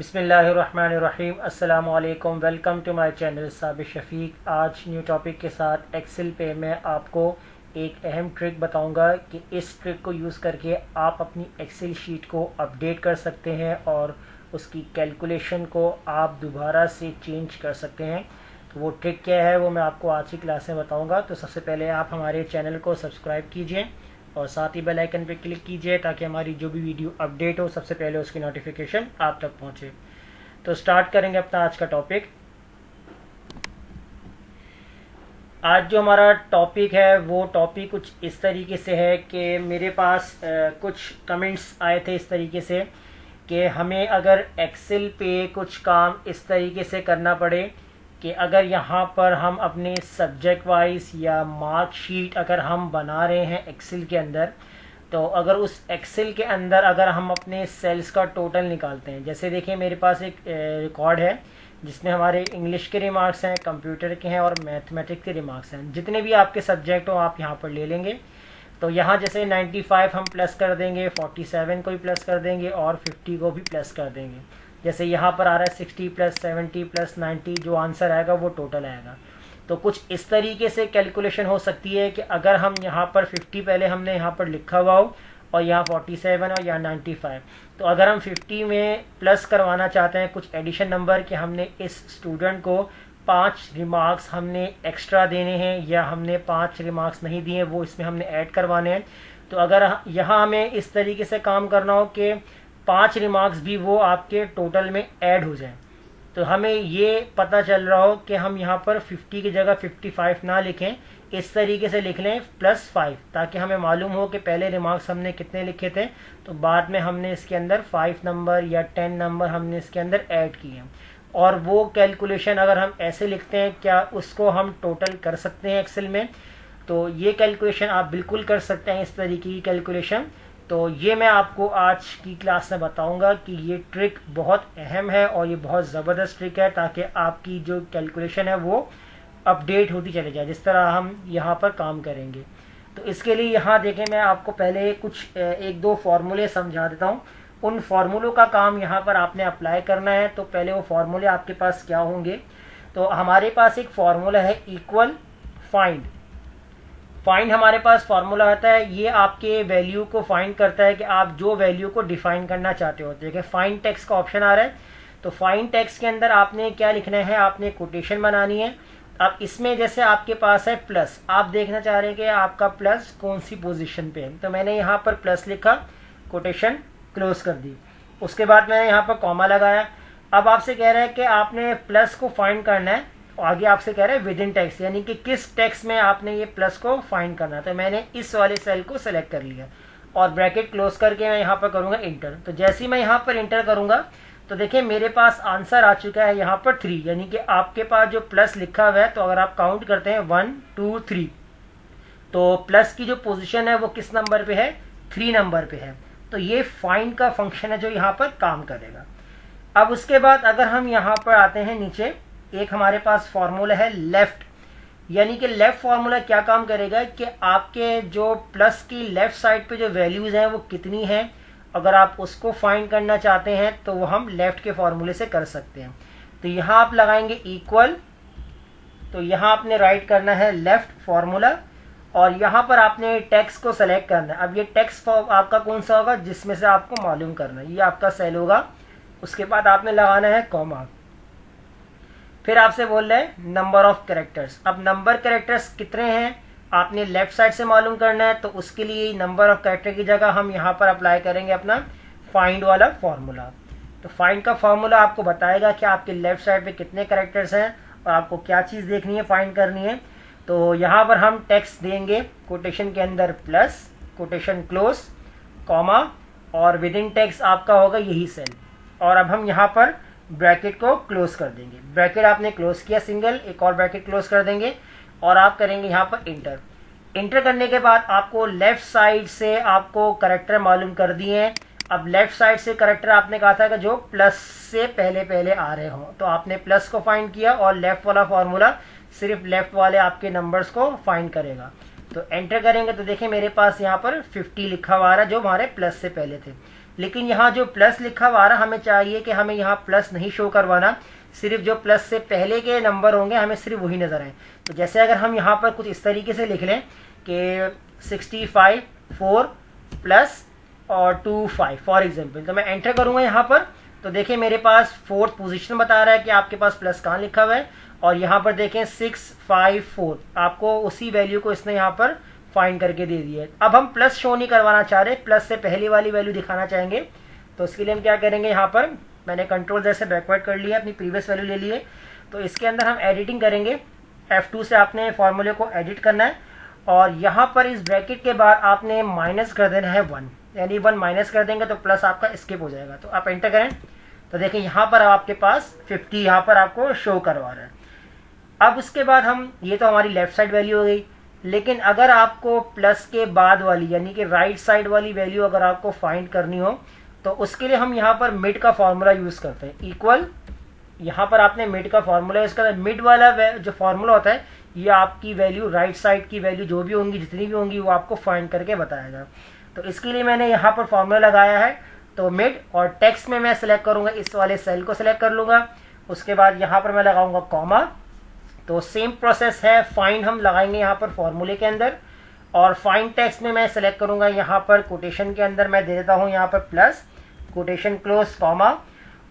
बिस्मिल्लाहिर्रहमानिर्रहीम अस्सलामु अलैकुम। Welcome to my channel Sabir Shafiq. आज न्यू टॉपिक के साथ एक्सेल पे मैं आपको एक अहम ट्रिक बताऊंगा कि इस ट्रिक को यूज़ करके आप अपनी एक्सेल शीट को अपडेट कर सकते हैं और उसकी कैलकुलेशन को आप दोबारा से चेंज कर सकते हैं। तो वो ट्रिक क्या है वो मैं आपको आज की क्लास में बताऊँगा। तो सबसे पहले आप हमारे चैनल को सब्सक्राइब कीजिए और साथ ही बेल आइकन पर क्लिक कीजिए ताकि हमारी जो भी वीडियो अपडेट हो सबसे पहले उसकी नोटिफिकेशन आप तक पहुंचे। तो स्टार्ट करेंगे अपना आज का टॉपिक। आज जो हमारा टॉपिक है वो टॉपिक कुछ इस तरीके से है कि मेरे पास कुछ कमेंट्स आए थे इस तरीके से कि हमें अगर एक्सेल पे कुछ काम इस तरीके से करना पड़े कि अगर यहाँ पर हम अपने सब्जेक्ट वाइज या मार्क शीट अगर हम बना रहे हैं एक्सेल के अंदर, तो अगर उस एक्सेल के अंदर अगर हम अपने सेल्स का टोटल निकालते हैं, जैसे देखिए मेरे पास एक रिकॉर्ड है जिसमें हमारे इंग्लिश के रिमार्क्स हैं, कंप्यूटर के हैं और मैथमेटिक्स के रिमार्क्स हैं। जितने भी आपके सब्जेक्ट हो आप यहाँ पर ले लेंगे। तो यहाँ जैसे 95 हम प्लस कर देंगे, 47 को भी प्लस कर देंगे और 50 को भी प्लस कर देंगे। जैसे यहाँ पर आ रहा है 60 प्लस 70 प्लस 90, जो आंसर आएगा वो टोटल आएगा। तो कुछ इस तरीके से कैलकुलेशन हो सकती है कि अगर हम यहाँ पर 50 पहले हमने यहाँ पर लिखा हुआ हो और यहाँ 47 और यहाँ 95, तो अगर हम 50 में प्लस करवाना चाहते हैं कुछ एडिशन नंबर कि हमने इस स्टूडेंट को 5 रिमार्क्स हमने एक्स्ट्रा देने हैं या हमने 5 रिमार्क्स नहीं दिए वो इसमें हमने ऐड करवाने हैं, तो अगर यहाँ हमें इस तरीके से काम करना हो कि 5 रिमार्क्स भी वो आपके टोटल में ऐड हो जाए, तो हमें ये पता चल रहा हो कि हम यहाँ पर 50 की जगह 55 ना लिखें, इस तरीके से लिख लें +5, ताकि हमें मालूम हो कि पहले रिमार्क्स हमने कितने लिखे थे तो बाद में हमने इसके अंदर 5 नंबर या 10 नंबर हमने इसके अंदर ऐड किए। और वो कैलकुलेशन अगर हम ऐसे लिखते हैं क्या उसको हम टोटल कर सकते हैं एक्सेल में, तो ये कैलकुलेशन आप बिल्कुल कर सकते हैं, इस तरीके की कैलकुलेशन। तो ये मैं आपको आज की क्लास में बताऊंगा कि ये ट्रिक बहुत अहम है और ये बहुत ज़बरदस्त ट्रिक है ताकि आपकी जो कैलकुलेशन है वो अपडेट होती चली जाए जिस तरह हम यहाँ पर काम करेंगे। तो इसके लिए यहाँ देखें मैं आपको पहले कुछ एक दो फार्मूले समझा देता हूँ। उन फार्मूलों का काम यहाँ पर आपने अप्लाई करना है। तो पहले वो फार्मूले आपके पास क्या होंगे, तो हमारे पास एक फार्मूला है इक्वल फाइंड। फाइंड हमारे पास फार्मूला आता है, ये आपके वैल्यू को फाइंड करता है कि आप जो वैल्यू को डिफाइन करना चाहते हो। देखिए फाइंड टेक्स्ट का ऑप्शन आ रहा है, तो फाइंड टेक्स्ट के अंदर आपने क्या लिखना है, आपने कोटेशन बनानी है। अब इसमें जैसे आपके पास है प्लस, आप देखना चाह रहे हैं कि आपका प्लस कौन सी पोजीशन पे है, तो मैंने यहाँ पर प्लस लिखा, कोटेशन क्लोज कर दी। उसके बाद मैंने यहाँ पर कॉमा लगाया। अब आपसे कह रहा है कि आपने प्लस को फाइंड करना है, आगे आपसे कह रहे हैं विद इन टेक्स्ट, यानी कि किस टेक्स्ट में आपने ये प्लस को फाइंड करना है। तो मैंने इस वाले सेल को सिलेक्ट कर लिया और ब्रैकेट क्लोज करके मैं यहाँ पर करूँगा इंटर। तो जैसे ही मैं यहाँ पर इंटर करूँगा तो देखिए मेरे पास आंसर आ चुका है यहाँ पर 3, यानी कि आपके पास जो प्लस लिखा हुआ है, तो अगर आप काउंट करते हैं 1 2 3, तो प्लस की जो पोजीशन है वो किस नंबर पे है, 3 नंबर पे है। तो ये फाइंड का फंक्शन है जो यहाँ पर काम करेगा। अब उसके बाद अगर हम यहाँ पर आते हैं नीचे, एक हमारे पास फॉर्मूला है लेफ्ट, यानी कि लेफ्ट फॉर्मूला क्या काम करेगा कि आपके जो प्लस की लेफ्ट साइड पे जो वैल्यूज हैं वो कितनी हैं, अगर आप उसको फाइंड करना चाहते हैं तो वो हम लेफ्ट के फॉर्मूले से कर सकते हैं। तो यहाँ आप लगाएंगे इक्वल, तो यहाँ आपने राइट करना है लेफ्ट फॉर्मूला और यहाँ पर आपने टेक्स्ट को सेलेक्ट करना है। अब ये टेक्स्ट आपका कौन सा होगा जिसमें से आपको मालूम करना है, ये आपका सेल होगा। उसके बाद आपने लगाना है कॉमा, फिर आपसे बोल रहे हैं नंबर ऑफ कैरेक्टर्स। अब नंबर कैरेक्टर्स कितने हैं आपने लेफ्ट साइड से मालूम करना है, तो उसके लिए नंबर ऑफ कैरेक्टर की जगह हम यहाँ पर अप्लाई करेंगे अपना फाइंड वाला फॉर्मूला। तो फाइंड का फॉर्मूला आपको बताएगा कि आपके लेफ्ट साइड पे कितने कैरेक्टर्स हैं और आपको क्या चीज़ देखनी है, फाइंड करनी है। तो यहाँ पर हम टेक्स्ट देंगे कोटेशन के अंदर प्लस, कोटेशन क्लोज, कॉमा और विद इन टेक्स्ट आपका होगा यही सेल। और अब हम यहाँ पर ब्रैकेट को क्लोज कर देंगे। ब्रैकेट आपने क्लोज किया सिंगल, एक और ब्रैकेट क्लोज कर देंगे और आप करेंगे यहाँ पर इंटर। इंटर करने के बाद आपको लेफ्ट साइड से आपको करेक्टर मालूम कर दिए हैं। अब लेफ्ट साइड से करेक्टर आपने कहा था कि जो प्लस से पहले पहले आ रहे हो, तो आपने प्लस को फाइंड किया और लेफ्ट वाला फॉर्मूला सिर्फ लेफ्ट वाले आपके नंबर्स को फाइंड करेगा। तो एंटर करेंगे तो देखिए मेरे पास यहाँ पर 50 लिखा हुआ आ रहा है जो हमारे प्लस से पहले थे। लेकिन यहाँ जो प्लस लिखा हुआ आ रहा है हमें चाहिए कि हमें यहाँ प्लस नहीं शो करवाना, सिर्फ जो प्लस से पहले के नंबर होंगे हमें सिर्फ वही नजर आए। तो जैसे अगर हम यहाँ पर कुछ इस तरीके से लिख लें कि 65 4 प्लस और 2 5 फॉर एग्जाम्पल, तो मैं एंटर करूंगा यहाँ पर तो देखिए मेरे पास 4th पोजीशन बता रहा है कि आपके पास प्लस कहाँ लिखा हुआ है, और यहाँ पर देखें 6 5 4 आपको उसी वैल्यू को इसने यहाँ पर फाइंड करके दे दिया है। अब हम प्लस शो नहीं करवाना चाह रहे, प्लस से पहली वाली वैल्यू दिखाना चाहेंगे। तो इसके लिए हम क्या करेंगे, यहाँ पर मैंने कंट्रोल जैसे बैकवर्ड कर लिया, अपनी प्रीवियस वैल्यू ले लिए। तो इसके अंदर हम एडिटिंग करेंगे, F2 से आपने फॉर्मूले को एडिट करना है, और यहाँ पर इस ब्रैकेट के बाद आपने माइनस कर देना है 1, यानी 1 माइनस कर देंगे तो प्लस आपका स्किप हो जाएगा। तो आप एंटर करें तो देखिए यहाँ पर आपके पास 50 यहाँ पर आपको शो करवा रहा है। अब उसके बाद हम, ये तो हमारी लेफ्ट साइड वैल्यू हो गई, लेकिन अगर आपको प्लस के बाद वाली यानी कि राइट साइड वाली वैल्यू अगर आपको फाइंड करनी हो तो उसके लिए हम यहाँ पर मिड का फॉर्मूला यूज करते हैं। इक्वल, यहाँ पर आपने मिड का फॉर्मूला यूज करना है। मिड वाला जो फॉर्मूला होता है ये आपकी वैल्यू, राइट साइड की वैल्यू जो भी होंगी, जितनी भी होंगी, वो आपको फाइंड करके बताएगा। तो इसके लिए मैंने यहाँ पर फॉर्मूला लगाया है, तो मिड, और टेक्स्ट में मैं सिलेक्ट करूंगा, इस वाले सेल को सिलेक्ट कर लूंगा। उसके बाद यहाँ पर मैं लगाऊंगा कॉमा। तो सेम प्रोसेस है, फाइंड हम लगाएंगे यहाँ पर फॉर्मूले के अंदर, और फाइंड टेक्स्ट में मैं सिलेक्ट करूंगा यहाँ पर कोटेशन के अंदर मैं दे देता हूँ यहाँ पर प्लस, कोटेशन क्लोज, कॉमा,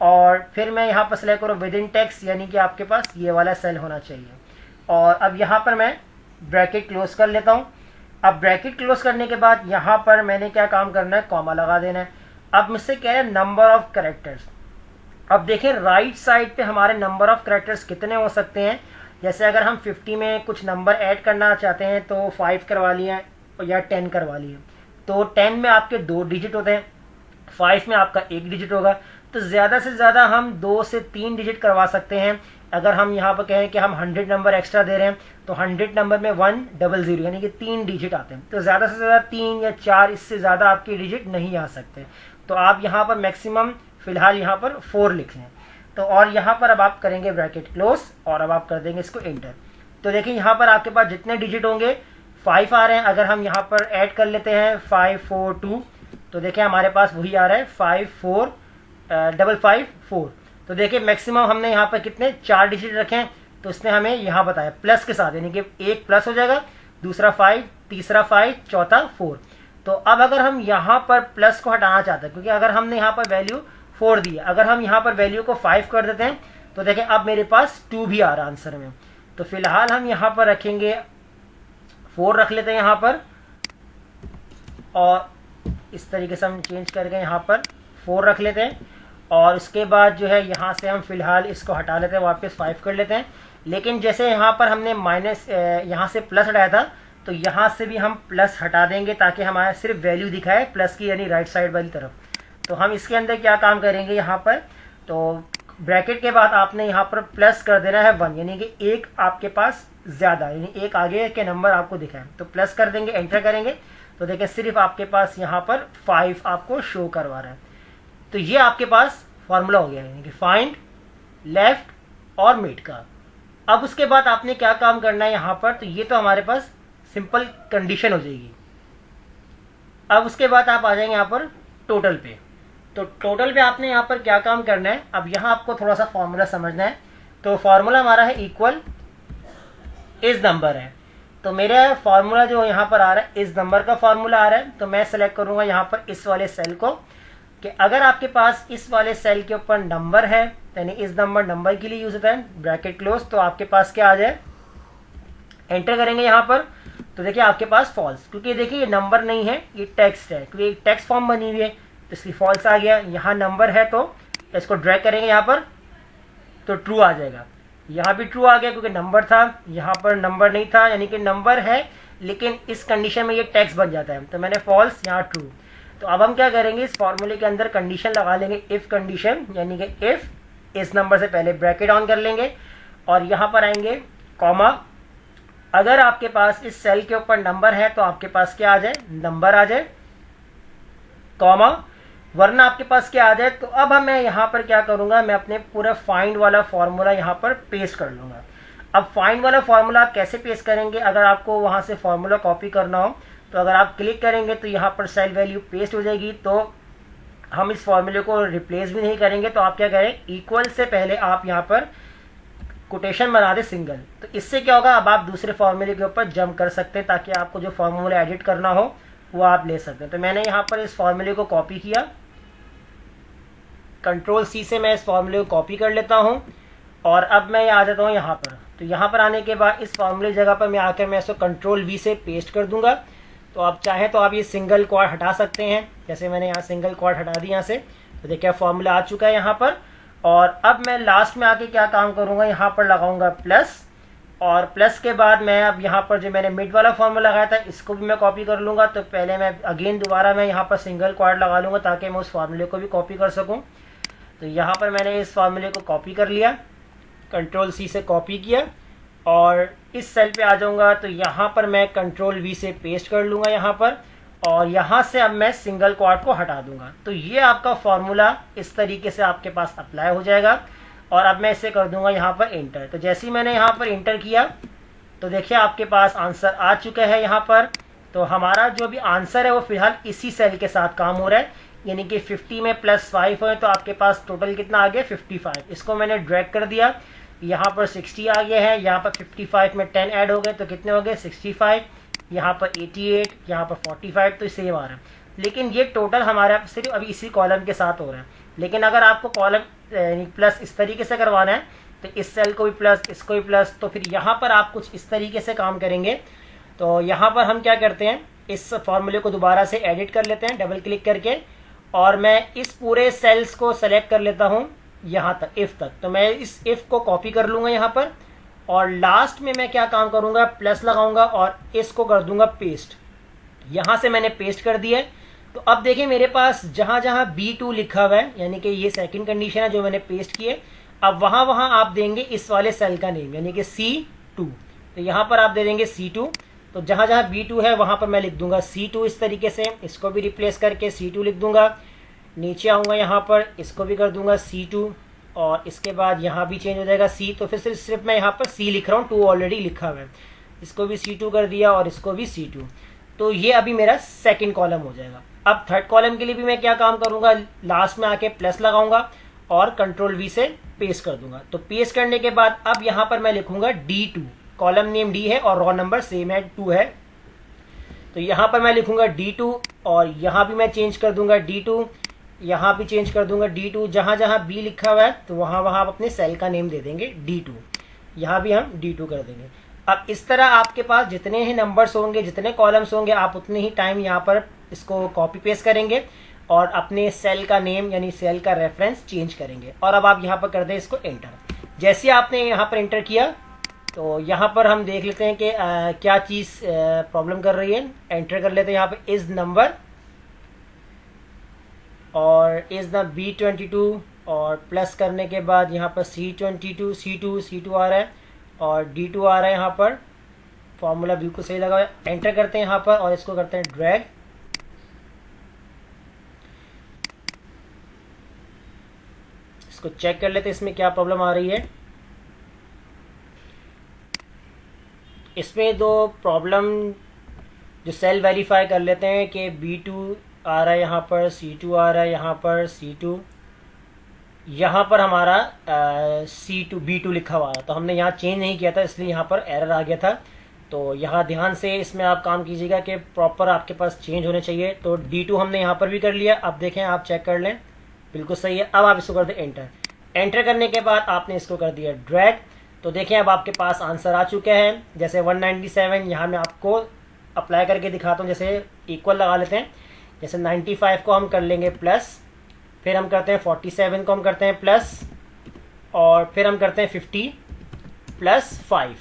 और फिर मैं यहाँ पर सिलेक्ट करूँ विद इन टेक्स्ट, यानी कि आपके पास ये वाला सेल होना चाहिए। और अब यहाँ पर मैं ब्रैकेट क्लोज कर लेता हूँ। अब ब्रैकेट क्लोज करने के बाद यहाँ पर मैंने क्या काम करना है, कॉमा लगा देना है। अब मुझसे कह रहे हैं नंबर ऑफ कैरेक्टर्स। अब देखें राइट साइड पे हमारे नंबर ऑफ कैरेक्टर्स कितने हो सकते हैं। जैसे अगर हम 50 में कुछ नंबर ऐड करना चाहते हैं तो 5 करवा लिए या 10 करवा लिए। तो 10 में आपके 2 डिजिट होते हैं, 5 में आपका 1 डिजिट होगा। तो ज़्यादा से ज़्यादा हम 2 से 3 डिजिट करवा सकते हैं। अगर हम यहाँ पर कहें कि हम 100 नंबर एक्स्ट्रा दे रहे हैं तो 100 नंबर में 100 यानी कि 3 डिजिट आते हैं। तो ज़्यादा से ज़्यादा 3 या 4, इससे ज़्यादा आपके डिजिट नहीं आ सकते। तो आप यहाँ पर मैक्सिमम फिलहाल यहाँ पर 4 लिख लें। तो और यहाँ पर अब आप करेंगे ब्रैकेट क्लोज, और अब आप कर देंगे इसको एंटर। तो देखिए यहाँ पर आपके पास जितने डिजिट होंगे 5 आ रहे हैं। अगर हम यहाँ पर ऐड कर लेते हैं 5 4 2, तो देखिए हमारे पास वही आ रहा है 5 4 5 5 4। तो देखिए मैक्सिमम हमने यहाँ पर कितने 4 डिजिट रखे हैं। तो इसने हमें यहाँ बताया प्लस के साथ, यानी कि एक प्लस हो जाएगा, दूसरा 5, तीसरा 5, चौथा 4। तो अब अगर हम यहाँ पर प्लस को हटाना चाहते हैं, क्योंकि अगर हमने यहाँ पर वैल्यू 4 दी है, अगर हम यहाँ पर वैल्यू को 5 कर देते हैं तो देखें अब मेरे पास 2 भी आ रहा है आंसर में। तो फिलहाल हम यहाँ पर रखेंगे 4 रख लेते हैं यहाँ पर, और इस तरीके से हम चेंज करके यहाँ पर 4 रख लेते हैं। और इसके बाद जो है यहाँ से हम फिलहाल इसको हटा लेते हैं, वापस 5 कर लेते हैं। लेकिन जैसे यहाँ पर हमने माइनस यहाँ से प्लस हटाया था, तो यहाँ से भी हम प्लस हटा देंगे ताकि हमारा सिर्फ वैल्यू दिखाए प्लस की, यानी राइट साइड वाली तरफ। तो हम इसके अंदर क्या काम करेंगे, यहाँ पर तो ब्रैकेट के बाद आपने यहाँ पर प्लस कर देना है 1, यानी कि एक आपके पास ज़्यादा, यानी एक आगे के नंबर आपको दिखाए। तो प्लस कर देंगे, एंटर करेंगे तो देखिए सिर्फ आपके पास यहाँ पर 5 आपको शो करवा रहा है। तो ये आपके पास फॉर्मूला हो गया, यानी कि फाइंड, लेफ्ट और मिड का। अब उसके बाद आपने क्या काम करना है यहाँ पर, तो ये तो हमारे पास सिंपल कंडीशन हो जाएगी। अब उसके बाद आप आ जाएंगे यहाँ पर टोटल पे। तो टोटल पे आपने यहाँ पर क्या काम करना है, अब यहाँ आपको थोड़ा सा फॉर्मूला समझना है। तो फॉर्मूला हमारा है इक्वल इस नंबर है। तो मेरा फॉर्मूला जो यहाँ पर आ रहा है इस नंबर का फॉर्मूला आ रहा है। तो मैं सेलेक्ट करूंगा यहाँ पर इस वाले सेल को, कि अगर आपके पास इस वाले सेल के ऊपर नंबर है, यानी इस नंबर के लिए यूज होता है, ब्रैकेट क्लोज, तो आपके पास क्या आ जाए, एंटर करेंगे यहाँ पर तो देखिए आपके पास फॉल्स, क्योंकि देखिए ये नंबर नहीं है, ये टेक्स्ट है, क्योंकि एक टेक्स्ट फॉर्म बनी हुई है तो इसलिए फॉल्स आ गया। यहाँ नंबर है तो इसको ड्रैग करेंगे यहाँ पर तो ट्रू आ जाएगा। यहाँ भी ट्रू आ गया क्योंकि नंबर था, यहाँ पर नंबर नहीं था, यानी कि नंबर है लेकिन इस कंडीशन में ये टेक्स्ट बन जाता है। तो मैंने फॉल्स, यहाँ ट्रू। तो अब हम क्या करेंगे, इस फॉर्मूले के अंदर कंडीशन लगा लेंगे, इफ कंडीशन, यानी कि इफ इस नंबर से पहले ब्रैकेट ऑन कर लेंगे और यहाँ पर आएंगे कॉमा। अगर आपके पास इस सेल के ऊपर नंबर है तो आपके पास क्या आ जाए, नंबर आ जाए, कॉमा, वरना आपके पास क्या आ जाए। तो अब मैं यहाँ पर क्या करूंगा, मैं अपने पूरा फाइंड वाला फॉर्मूला यहाँ पर पेस्ट कर लूंगा। अब फाइंड वाला फार्मूला आप कैसे पेस्ट करेंगे, अगर आपको वहां से फार्मूला कॉपी करना हो तो अगर आप क्लिक करेंगे तो यहाँ पर सेल वैल्यू पेस्ट हो जाएगी। तो हम इस फॉर्मूले को रिप्लेस भी नहीं करेंगे, तो आप क्या करें, इक्वल से पहले आप यहाँ पर कोटेशन बना दे सिंगल। तो इससे क्या होगा, अब आप दूसरे फॉर्मूले के ऊपर जंप कर सकते हैं ताकि आपको जो फॉर्मूला एडिट करना हो वो आप ले सकते हैं। तो मैंने यहाँ पर इस फॉर्मूले को कॉपी किया, कंट्रोल सी से मैं इस फॉर्मूले को कॉपी कर लेता हूँ और अब मैं आ जाता हूँ यहाँ पर। तो यहाँ पर आने के बाद इस फॉर्मूले जगह पर मैं आकर मैं इसको कंट्रोल वी से पेस्ट कर दूंगा। तो आप चाहें तो आप ये सिंगल क्वाड हटा सकते हैं, जैसे मैंने यहाँ सिंगल क्वाड हटा दी यहाँ से। तो देखिए फॉर्मूला आ चुका है यहाँ पर। और अब मैं लास्ट में आके क्या काम करूँगा, यहाँ पर लगाऊंगा प्लस, और प्लस के बाद मैं अब यहाँ पर जो मैंने मिड वाला फॉर्मूला लगाया था इसको भी मैं कॉपी कर लूँगा। तो पहले मैं अगेन दोबारा मैं यहाँ पर सिंगल क्वाड लगा लूँगा ताकि मैं उस फॉर्मूले को भी कॉपी कर सकूँ। तो यहाँ पर मैंने इस फॉर्मूले को कॉपी कर लिया, कंट्रोल सी से कॉपी किया और इस सेल पे आ जाऊंगा। तो यहाँ पर मैं कंट्रोल वी से पेस्ट कर लूँगा यहाँ पर, और यहाँ से अब मैं सिंगल क्वाड को हटा दूंगा। तो ये आपका फॉर्मूला इस तरीके से आपके पास अप्लाई हो जाएगा। और अब मैं इसे कर दूंगा यहाँ पर इंटर। तो जैसे ही मैंने यहाँ पर इंटर किया तो देखिए आपके पास आंसर आ चुका है यहाँ पर। तो हमारा जो भी आंसर है वो फिलहाल इसी सेल के साथ काम हो रहा है, यानी कि 50 में +5 है तो आपके पास टोटल कितना आ गया 55। इसको मैंने ड्रैग कर दिया, यहाँ पर 60 आ गया है, यहाँ पर 55 में 10 ऐड हो गए तो कितने हो गए 65, यहाँ पर 88, यहाँ पर 45, तो सेम आ रहा है। लेकिन ये टोटल हमारा सिर्फ अभी इसी कॉलम के साथ हो रहा है। लेकिन अगर आपको कॉलम प्लस इस तरीके से करवाना है तो इस सेल को भी प्लस, इसको भी प्लस, तो फिर यहाँ पर आप कुछ इस तरीके से काम करेंगे। तो यहाँ पर हम क्या करते हैं, इस फॉर्मूले को दोबारा से एडिट कर लेते हैं डबल क्लिक करके, और मैं इस पूरे सेल्स को सेलेक्ट कर लेता हूँ यहाँ तक, इफ तक। तो मैं इस इफ को कॉपी कर लूँगा यहाँ पर, और लास्ट में मैं क्या काम करूँगा, प्लस लगाऊंगा और इसको कर दूंगा पेस्ट। यहाँ से मैंने पेस्ट कर दिया। तो अब देखिए मेरे पास जहाँ जहाँ B2 लिखा हुआ है, यानी कि ये सेकंड कंडीशन है जो मैंने पेस्ट की है, अब वहाँ वहाँ आप देंगे इस वाले सेल का नेम, यानी कि C2। तो यहाँ पर आप दे देंगे C2। तो जहाँ जहाँ B2 है वहाँ पर मैं लिख दूंगा C2 इस तरीके से, इसको भी रिप्लेस करके C2 लिख दूंगा। नीचे आऊँगा यहाँ पर, इसको भी कर दूंगा C2, और इसके बाद यहाँ भी चेंज हो जाएगा C। तो फिर सिर्फ मैं यहाँ पर C लिख रहा हूँ, 2 ऑलरेडी लिखा हुआ है, इसको भी C2 कर दिया और इसको भी C2। तो ये अभी मेरा सेकंड कॉलम हो जाएगा। अब थर्ड कॉलम के लिए भी मैं क्या काम करूँगा, लास्ट में आके प्लस लगाऊंगा और कंट्रोल वी से पेस्ट कर दूंगा। तो पेस्ट करने के बाद अब यहाँ पर मैं लिखूंगा D2, कॉलम नेम D है और रॉ नंबर सेम है 2 है। तो यहाँ पर मैं लिखूंगा D2 और यहाँ भी मैं चेंज कर दूंगा D2, यहाँ भी चेंज कर दूंगा D2। जहाँ जहाँ B लिखा हुआ है तो वहाँ वहाँ आप अपने सेल का नेम दे देंगे D2, यहाँ भी हम D2 कर देंगे। अब इस तरह आपके पास जितने ही नंबर्स होंगे, जितने कॉलम्स होंगे, आप उतने ही टाइम यहाँ पर इसको कॉपी पेस्ट करेंगे और अपने सेल का नेम यानी सेल का रेफरेंस चेंज करेंगे। और अब आप यहाँ पर कर दें इसको एंटर। जैसे आपने यहाँ पर एंटर किया तो यहाँ पर हम देख लेते हैं कि क्या चीज़ प्रॉब्लम कर रही है। एंटर कर लेते हैं यहाँ पर इज नंबर और इज द B22, और प्लस करने के बाद यहाँ पर C22 C2 आ रहा है और D2 आ रहा है। यहाँ पर फॉर्मूला बिल्कुल सही लगा हुआ है। एंटर करते हैं यहाँ पर और इसको करते हैं ड्रैग। इसको चेक कर लेते हैं इसमें क्या प्रॉब्लम आ रही है। इसमें दो प्रॉब्लम जो सेल वेरीफाई कर लेते हैं कि B2 आ रहा है यहाँ पर, C2 आ रहा है यहाँ पर, C2 यहाँ पर हमारा C2 B2 लिखा हुआ है। तो हमने यहाँ चेंज नहीं किया था इसलिए यहाँ पर एरर आ गया था। तो यहाँ ध्यान से इसमें आप काम कीजिएगा कि प्रॉपर आपके पास चेंज होने चाहिए। तो D2 हमने यहाँ पर भी कर लिया। अब देखें, आप चेक कर लें, बिल्कुल सही है। अब आप इसको कर दें एंटर। एंटर करने के बाद आपने इसको कर दिया ड्रैग। तो देखें अब आपके पास आंसर आ चुके हैं। जैसे 197 यहाँ मैं आपको अप्लाई करके दिखाता हूँ। जैसे इक्वल लगा लेते हैं, जैसे 95 को हम कर लेंगे प्लस, फिर हम करते हैं 47 को हम करते हैं प्लस, और फिर हम करते हैं 50 + 5।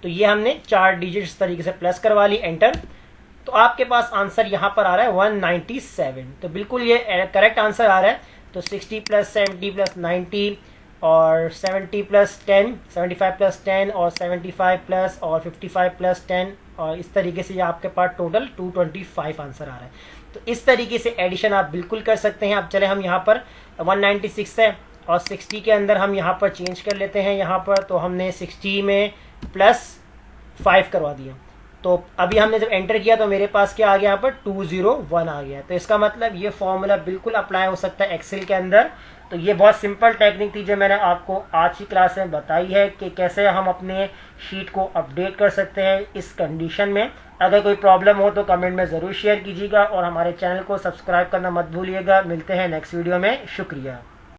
तो ये हमने 4 डिजिट इस तरीके से प्लस करवा ली। एंटर। तो आपके पास आंसर यहाँ पर आ रहा है 197। तो बिल्कुल ये करेक्ट आंसर आ रहा है। तो 60 + 70 + 90 और 70 + 10, 75 + 10 और 75 प्लस और 55 + 10, और इस तरीके से ये आपके पास टोटल 225 आंसर आ रहा है। तो इस तरीके से एडिशन आप बिल्कुल कर सकते हैं। अब चले हम यहाँ पर 196 है और 60 के अंदर हम यहाँ पर चेंज कर लेते हैं। यहाँ पर तो हमने 60 में प्लस 5 करवा दिया। तो अभी हमने जब एंटर किया तो मेरे पास क्या आ गया, यहाँ पर 201 आ गया। तो इसका मतलब ये फॉर्मूला बिल्कुल अप्लाई हो सकता है एक्सेल के अंदर। तो ये बहुत सिंपल टेक्निक थी जो मैंने आपको आज की क्लास में बताई है कि कैसे हम अपने शीट को अपडेट कर सकते हैं इस कंडीशन में। अगर कोई प्रॉब्लम हो तो कमेंट में ज़रूर शेयर कीजिएगा और हमारे चैनल को सब्सक्राइब करना मत भूलिएगा। मिलते हैं नेक्स्ट वीडियो में। शुक्रिया।